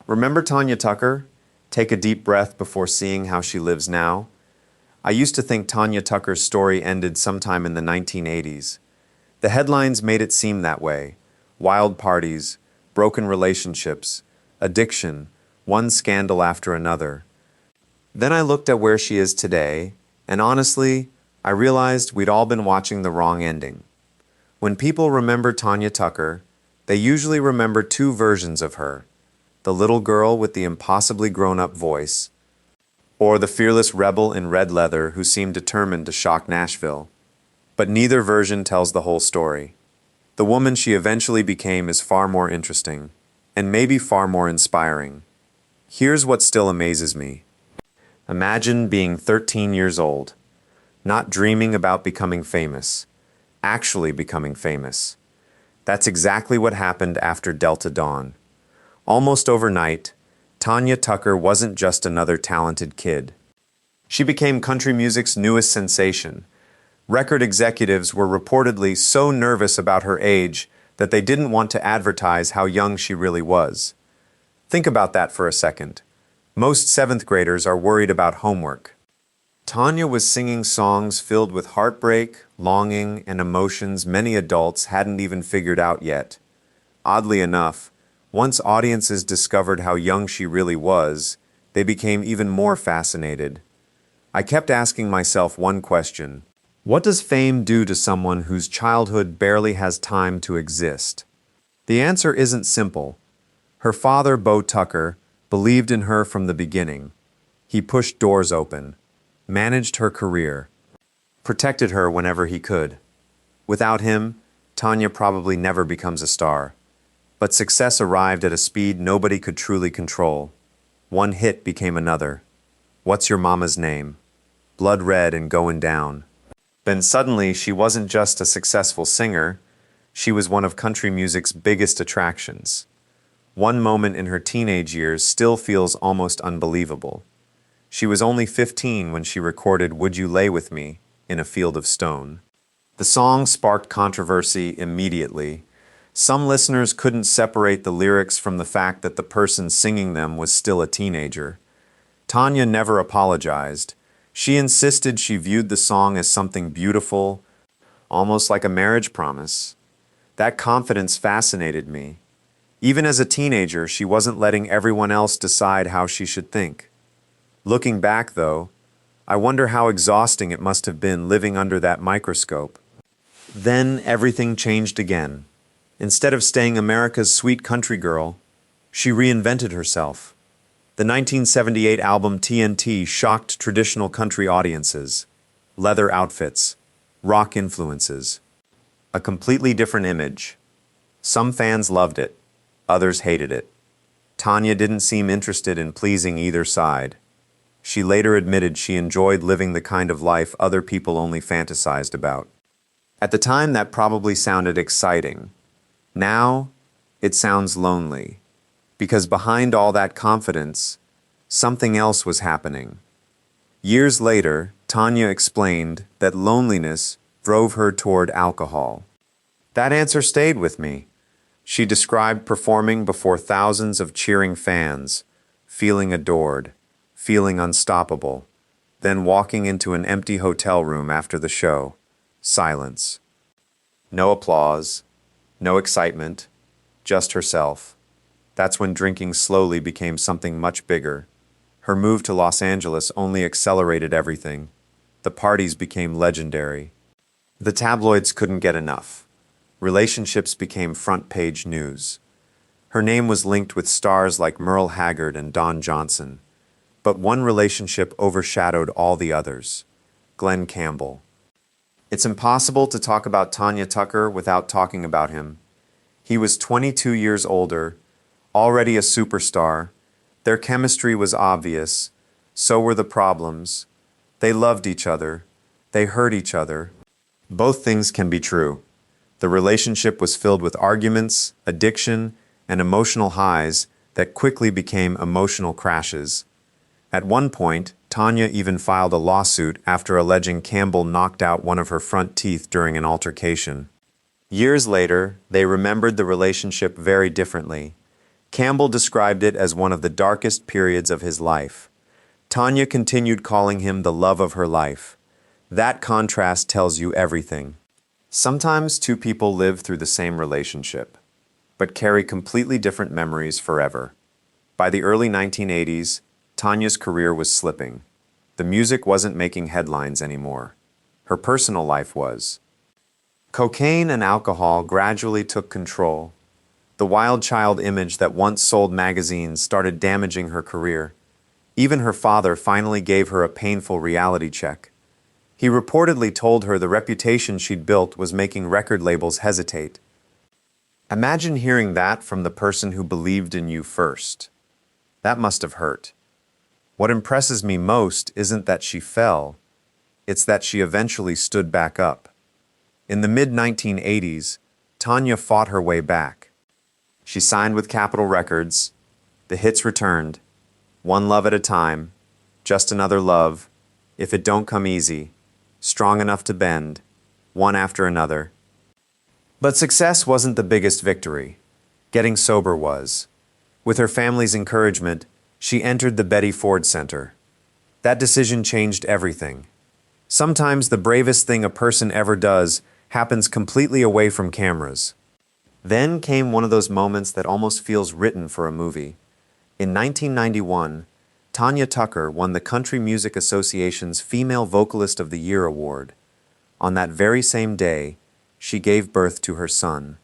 Remember Tanya Tucker? Take a deep breath before seeing how she lives now. I used to think Tanya Tucker's story ended sometime in the 1980s. The headlines made it seem that way. Wild parties, broken relationships, addiction, one scandal after another. Then I looked at where she is today, and honestly, I realized we'd all been watching the wrong ending. When people remember Tanya Tucker, they usually remember two versions of her: the little girl with the impossibly grown-up voice, or the fearless rebel in red leather who seemed determined to shock Nashville. But neither version tells the whole story. The woman she eventually became is far more interesting, and maybe far more inspiring. Here's what still amazes me. Imagine being 13 years old, not dreaming about becoming famous, actually becoming famous. That's exactly what happened after Delta Dawn. Almost overnight, Tanya Tucker wasn't just another talented kid. She became country music's newest sensation. Record executives were reportedly so nervous about her age that they didn't want to advertise how young she really was. Think about that for a second. Most seventh graders are worried about homework. Tanya was singing songs filled with heartbreak, longing, and emotions many adults hadn't even figured out yet. Oddly enough, once audiences discovered how young she really was, they became even more fascinated. I kept asking myself one question: what does fame do to someone whose childhood barely has time to exist? The answer isn't simple. Her father, Bo Tucker, believed in her from the beginning. He pushed doors open, managed her career, protected her whenever he could. Without him, Tanya probably never becomes a star. But success arrived at a speed nobody could truly control. One hit became another. What's Your Mama's Name? Blood Red and Going Down. Then suddenly she wasn't just a successful singer, she was one of country music's biggest attractions. One moment in her teenage years still feels almost unbelievable. She was only 15 when she recorded Would You Lay With Me in a Field of Stone. The song sparked controversy immediately. Some listeners couldn't separate the lyrics from the fact that the person singing them was still a teenager. Tanya never apologized. She insisted she viewed the song as something beautiful, almost like a marriage promise. That confidence fascinated me. Even as a teenager, she wasn't letting everyone else decide how she should think. Looking back, though, I wonder how exhausting it must have been living under that microscope. Then everything changed again. Instead of staying America's sweet country girl, she reinvented herself. The 1978 album TNT shocked traditional country audiences. Leather outfits, rock influences, a completely different image. Some fans loved it, others hated it. Tanya didn't seem interested in pleasing either side. She later admitted she enjoyed living the kind of life other people only fantasized about. At the time, that probably sounded exciting. Now, it sounds lonely, because behind all that confidence, something else was happening. Years later, Tanya explained that loneliness drove her toward alcohol. That answer stayed with me. She described performing before thousands of cheering fans, feeling adored, feeling unstoppable, then walking into an empty hotel room after the show. Silence. No applause. No excitement, just herself. That's when drinking slowly became something much bigger. Her move to Los Angeles only accelerated everything. The parties became legendary. The tabloids couldn't get enough. Relationships became front-page news. Her name was linked with stars like Merle Haggard and Don Johnson. But one relationship overshadowed all the others: Glenn Campbell. It's impossible to talk about Tanya Tucker without talking about him. He was 22 years older, already a superstar. Their chemistry was obvious. So were the problems. They loved each other. They hurt each other. Both things can be true. The relationship was filled with arguments, addiction, and emotional highs that quickly became emotional crashes. At one point, Tanya even filed a lawsuit after alleging Campbell knocked out one of her front teeth during an altercation. Years later, they remembered the relationship very differently. Campbell described it as one of the darkest periods of his life. Tanya continued calling him the love of her life. That contrast tells you everything. Sometimes two people live through the same relationship, but carry completely different memories forever. By the early 1980s, Tanya's career was slipping. The music wasn't making headlines anymore. Her personal life was. Cocaine and alcohol gradually took control. The wild child image that once sold magazines started damaging her career. Even her father finally gave her a painful reality check. He reportedly told her the reputation she'd built was making record labels hesitate. Imagine hearing that from the person who believed in you first. That must have hurt. What impresses me most isn't that she fell, it's that she eventually stood back up. In the mid-1980s, Tanya fought her way back. She signed with Capitol Records. The hits returned. One Love at a Time, Just Another Love, If It Don't Come Easy, Strong Enough to Bend, one after another. But success wasn't the biggest victory. Getting sober was. With her family's encouragement, she entered the Betty Ford Center. That decision changed everything. Sometimes the bravest thing a person ever does happens completely away from cameras. Then came one of those moments that almost feels written for a movie. In 1991, Tanya Tucker won the Country Music Association's Female Vocalist of the Year award. On that very same day, she gave birth to her son.